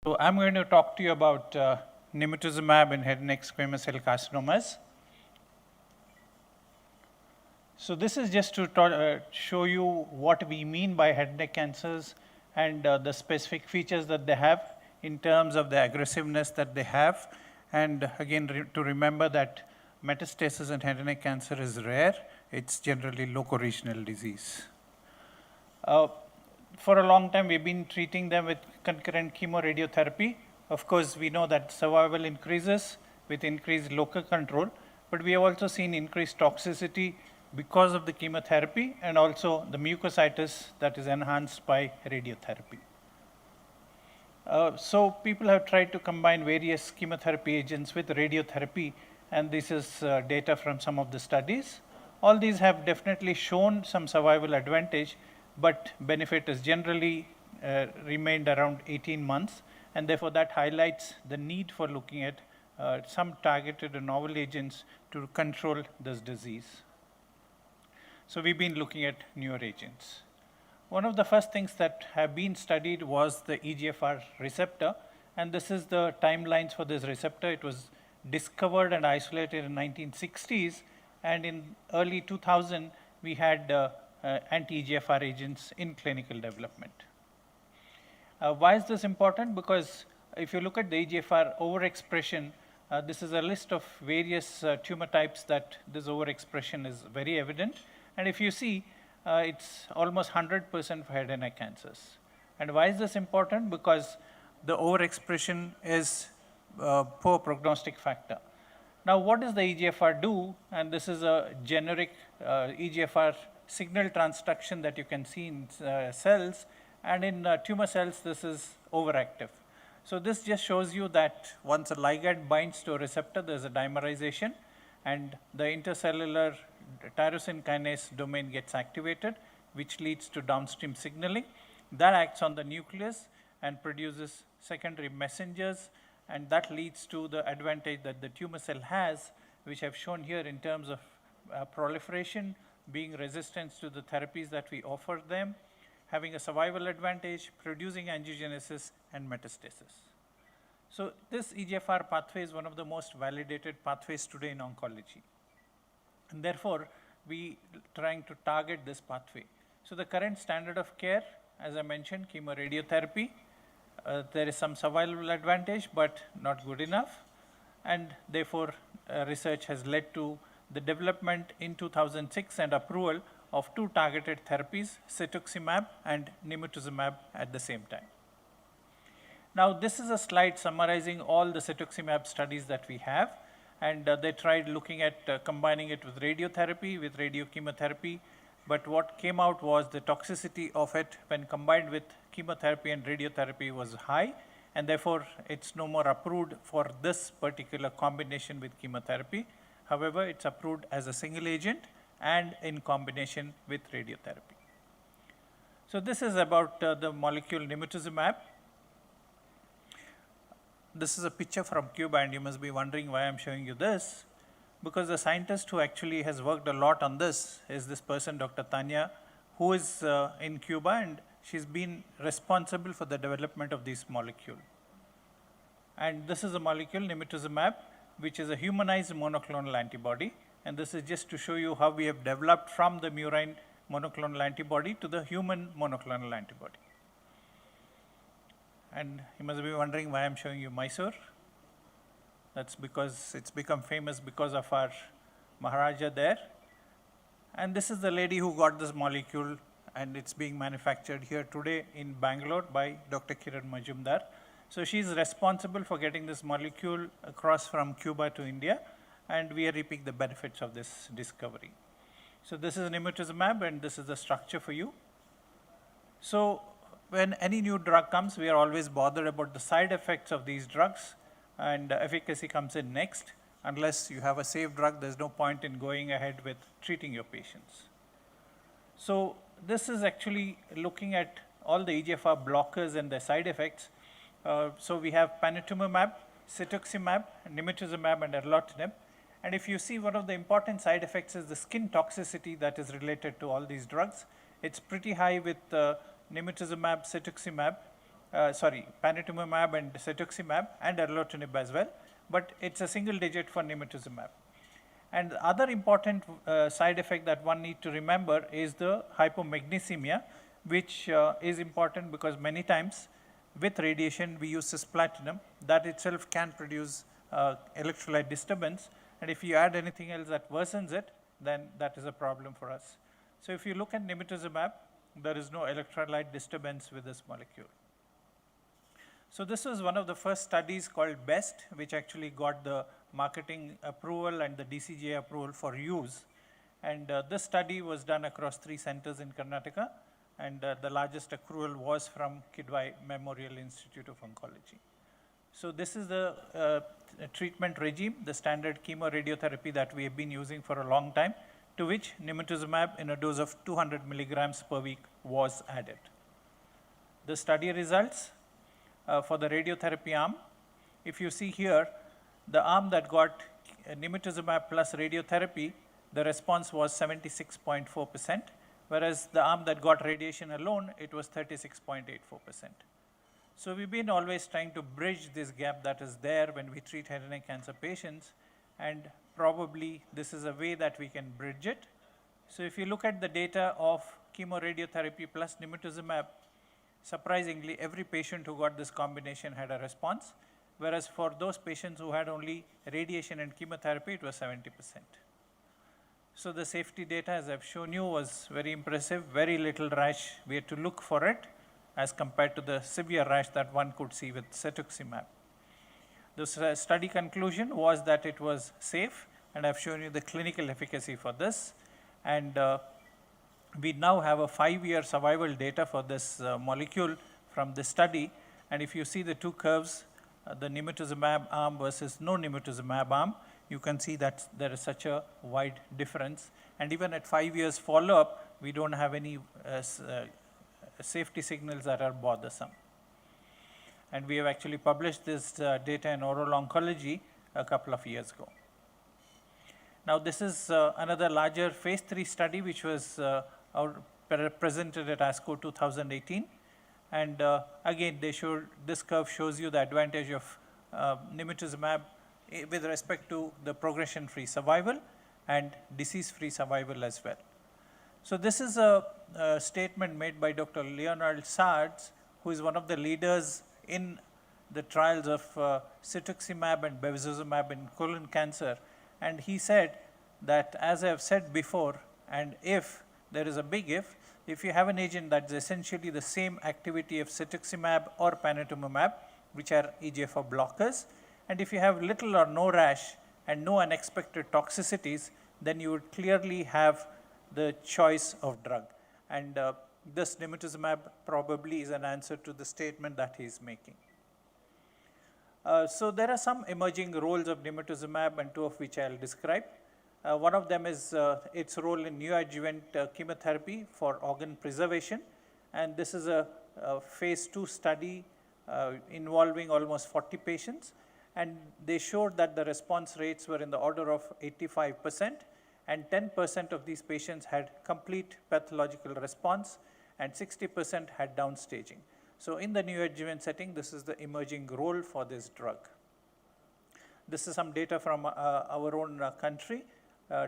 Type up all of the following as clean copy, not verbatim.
So I'm going to talk to you about nimotuzumab in head and neck squamous cell carcinomas. So this is just to show you what we mean by head and neck cancers and the specific features that they have in terms of the aggressiveness that they have. And again, to remember that metastasis in head and neck cancer is rare. It's generally locoregional disease. For a long time, we've been treating them with concurrent chemoradiotherapy. Of course, we know that survival increases with increased local control, but we have also seen increased toxicity because of the chemotherapy and also the mucositis that is enhanced by radiotherapy. So people have tried to combine various chemotherapy agents with radiotherapy, and this is data from some of the studies. All these have definitely shown some survival advantage, but benefit has generally remained around 18 months, and therefore that highlights the need for looking at some targeted and novel agents to control this disease. So we've been looking at newer agents. One of the first things that have been studied was the EGFR receptor, and this is the timelines for this receptor. It was discovered and isolated in 1960s, and in early 2000, we had anti-EGFR agents in clinical development. Why is this important? Because if you look at the EGFR overexpression, this is a list of various tumor types that this overexpression is very evident. And if you see, it's almost 100% for head and neck cancers. And why is this important? Because the overexpression is a poor prognostic factor. Now, what does the EGFR do? And this is a generic EGFR signal transduction that you can see in cells, and in tumor cells, this is overactive. So this just shows you that once a ligand binds to a receptor, there's a dimerization, and the intercellular tyrosine kinase domain gets activated, which leads to downstream signaling. That acts on the nucleus and produces secondary messengers, and that leads to the advantage that the tumor cell has, which I've shown here in terms of proliferation, being resistant to the therapies that we offer them, having a survival advantage, producing angiogenesis, and metastasis. So this EGFR pathway is one of the most validated pathways today in oncology. And therefore, we trying to target this pathway. So the current standard of care, as I mentioned, chemoradiotherapy, there is some survival advantage, but not good enough. And therefore, research has led to the development in 2006 and approval of two targeted therapies, cetuximab and nimotuzumab at the same time. Now, this is a slide summarizing all the cetuximab studies that we have, and they tried looking at combining it with radiotherapy, with radiochemotherapy, but what came out was the toxicity of it when combined with chemotherapy and radiotherapy was high, and therefore it's no more approved for this particular combination with chemotherapy. However, it's approved as a single agent and in combination with radiotherapy. So this is about the molecule nimotuzumab. This is a picture from Cuba, and you must be wondering why I'm showing you this, because the scientist who actually has worked a lot on this is this person, Dr. Tanya, who is in Cuba, and she's been responsible for the development of this molecule. And this is a molecule, nimotuzumab, which is a humanized monoclonal antibody. And this is just to show you how we have developed from the murine monoclonal antibody to the human monoclonal antibody. And you must be wondering why I'm showing you Mysore. That's because it's become famous because of our Maharaja there. And this is the lady who got this molecule, and it's being manufactured here today in Bangalore by Dr. Kiran Majumdar. So she's responsible for getting this molecule across from Cuba to India, and we are reaping the benefits of this discovery. So this is nimotuzumab, and this is the structure for you. So when any new drug comes, we are always bothered about the side effects of these drugs, and efficacy comes in next. Unless you have a safe drug, there's no point in going ahead with treating your patients. So this is actually looking at all the EGFR blockers and their side effects. So we have panitumumab, cetuximab, nimotuzumab, and erlotinib. And if you see, one of the important side effects is the skin toxicity that is related to all these drugs. It's pretty high with nimotuzumab, cetuximab, panitumumab and cetuximab and erlotinib as well, but it's a single digit for nimetuzumab. And the other important side effect that one need to remember is the hypomagnesemia, which is important because many times with radiation we use cisplatinum. That itself can produce electrolyte disturbance, and if you add anything else that worsens it, then that is a problem for us. So if you look at nimetuzumab, there is no electrolyte disturbance with this molecule. So this was one of the first studies called BEST, which actually got the marketing approval and the DCGI approval for use. And this study was done across 3 centers in Karnataka, and the largest accrual was from Kidwai Memorial Institute of Oncology. So this is the treatment regime, the standard chemoradiotherapy that we have been using for a long time, to which nimetuzumab in a dose of 200 milligrams per week was added. The study results for the radiotherapy arm, if you see here, the arm that got nimetuzumab plus radiotherapy, the response was 76.4%, whereas the arm that got radiation alone, it was 36.84%. So we've been always trying to bridge this gap that is there when we treat head and neck cancer patients, and probably this is a way that we can bridge it. So if you look at the data of chemoradiotherapy plus nimetuzumab, surprisingly, every patient who got this combination had a response, whereas for those patients who had only radiation and chemotherapy, it was 70%. So the safety data, as I've shown you, was very impressive, very little rash. We had to look for it as compared to the severe rash that one could see with cetuximab. The study conclusion was that it was safe, and I've shown you the clinical efficacy for this. And we now have a 5-year survival data for this molecule from this study. And if you see the 2 curves, the nimetuzumab arm versus no nimetuzumab arm, you can see that there is such a wide difference. And even at 5 years follow-up, we don't have any safety signals that are bothersome. And we have actually published this data in Oral Oncology a couple of years ago. Now this is another larger phase 3 study which was presented at ASCO 2018. And again, they showed, this curve shows you the advantage of nimetuzumab with respect to the progression-free survival and disease-free survival as well. So this is a statement made by Dr. Leonard Sards, who is one of the leaders in the trials of cetuximab and bevacizumab in colon cancer. And he said that, as I have said before, and if there is a big if you have an agent that's essentially the same activity of cetuximab or panitumumab, which are EGFR blockers, and if you have little or no rash and no unexpected toxicities, then you would clearly have the choice of drug. And this nimetuzumab probably is an answer to the statement that he is making. So there are some emerging roles of nimetuzumab, and 2 of which I will describe. One of them is its role in neoadjuvant chemotherapy for organ preservation, and this is a phase 2 study involving almost 40 patients, and they showed that the response rates were in the order of 85%, and 10% of these patients had complete pathological response, and 60% had downstaging. So in the neoadjuvant setting, this is the emerging role for this drug. This is some data from our own country,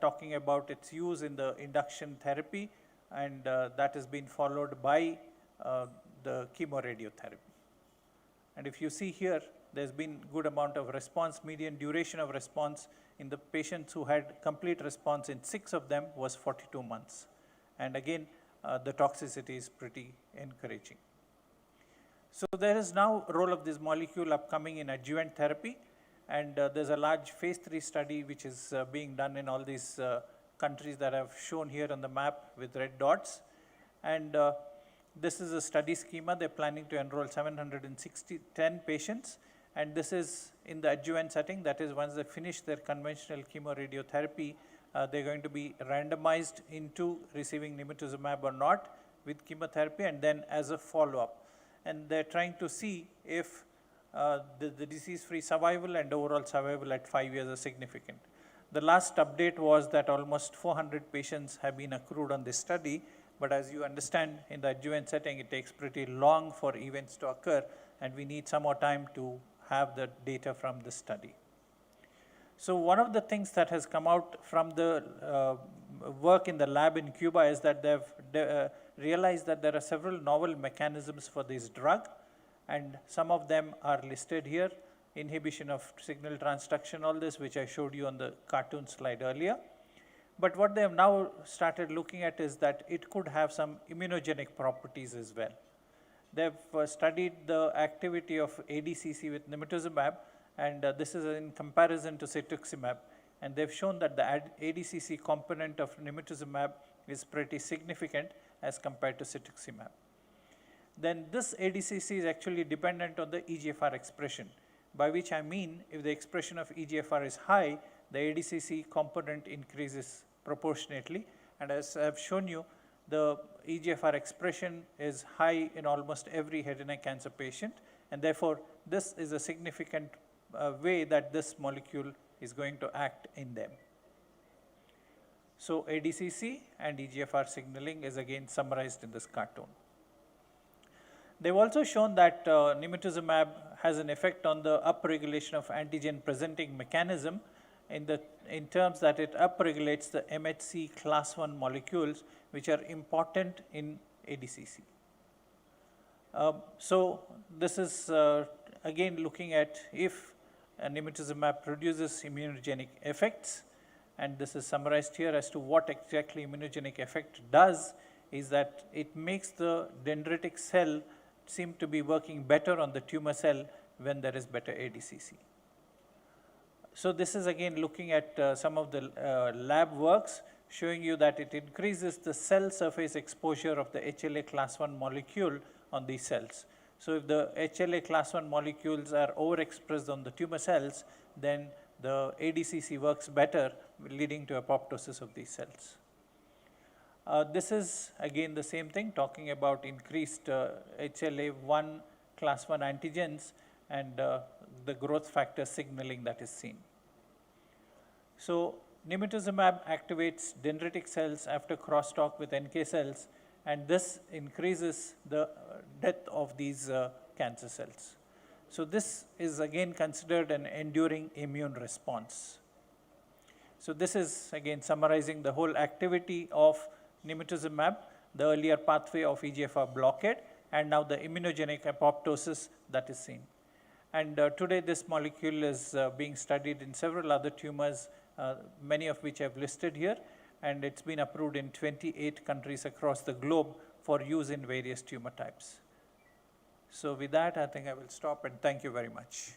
talking about its use in the induction therapy, and that has been followed by the chemoradiotherapy. And if you see here, there's been good amount of response. Median duration of response in the patients who had complete response in 6 of them was 42 months. And again, the toxicity is pretty encouraging. So there is now a role of this molecule upcoming in adjuvant therapy, and there's a large phase 3 study which is being done in all these countries that I've shown here on the map with red dots. And this is a study schema. They're planning to enroll 10 patients, and this is in the adjuvant setting. That is, once they finish their conventional chemoradiotherapy, they're going to be randomized into receiving nimetuzumab or not with chemotherapy, and then as a follow-up. And they're trying to see if the disease-free survival and overall survival at 5 years are significant. The last update was that almost 400 patients have been accrued on this study, But as you understand, in the adjuvant setting, it takes pretty long for events to occur, and we need some more time to have the data from this study. So one of the things that has come out from the work in the lab in Cuba is that they've realized that there are several novel mechanisms for this drug, and some of them are listed here: inhibition of signal transduction, all this, which I showed you on the cartoon slide earlier. But what they have now started looking at is that it could have some immunogenic properties as well. They've studied the activity of ADCC with nimetuzumab, and this is in comparison to cetuximab, and they've shown that the ADCC component of nimetuzumab is pretty significant as compared to cetuximab. Then this ADCC is actually dependent on the EGFR expression, by which I mean if the expression of EGFR is high, the ADCC component increases proportionately, and as I have shown you, the EGFR expression is high in almost every head and neck cancer patient, and therefore this is a significant way that this molecule is going to act in them. So ADCC and EGFR signaling is again summarized in this cartoon. They've also shown that nimetuzumab has an effect on the upregulation of antigen presenting mechanism in terms that it upregulates the MHC class 1 molecules, which are important in ADCC. So this is again looking at if nimetuzumab produces immunogenic effects, and this is summarized here as to what exactly immunogenic effect does is that it makes the dendritic cell seem to be working better on the tumor cell when there is better ADCC. So this is again looking at some of the lab works showing you that it increases the cell surface exposure of the HLA class 1 molecule on these cells. So if the HLA class 1 molecules are overexpressed on the tumor cells, then the ADCC works better, leading to apoptosis of these cells. This is again the same thing, talking about increased HLA-1 class 1 antigens and the growth factor signaling that is seen. So nimetuzumab activates dendritic cells after crosstalk with NK cells, and this increases the death of these cancer cells. So this is again considered an enduring immune response. So this is again summarizing the whole activity of nimetuzumab, the earlier pathway of EGFR blockade, and now the immunogenic apoptosis that is seen. And today this molecule is being studied in several other tumors, many of which I have listed here, and it's been approved in 28 countries across the globe for use in various tumor types. So with that, I think I will stop, and thank you very much.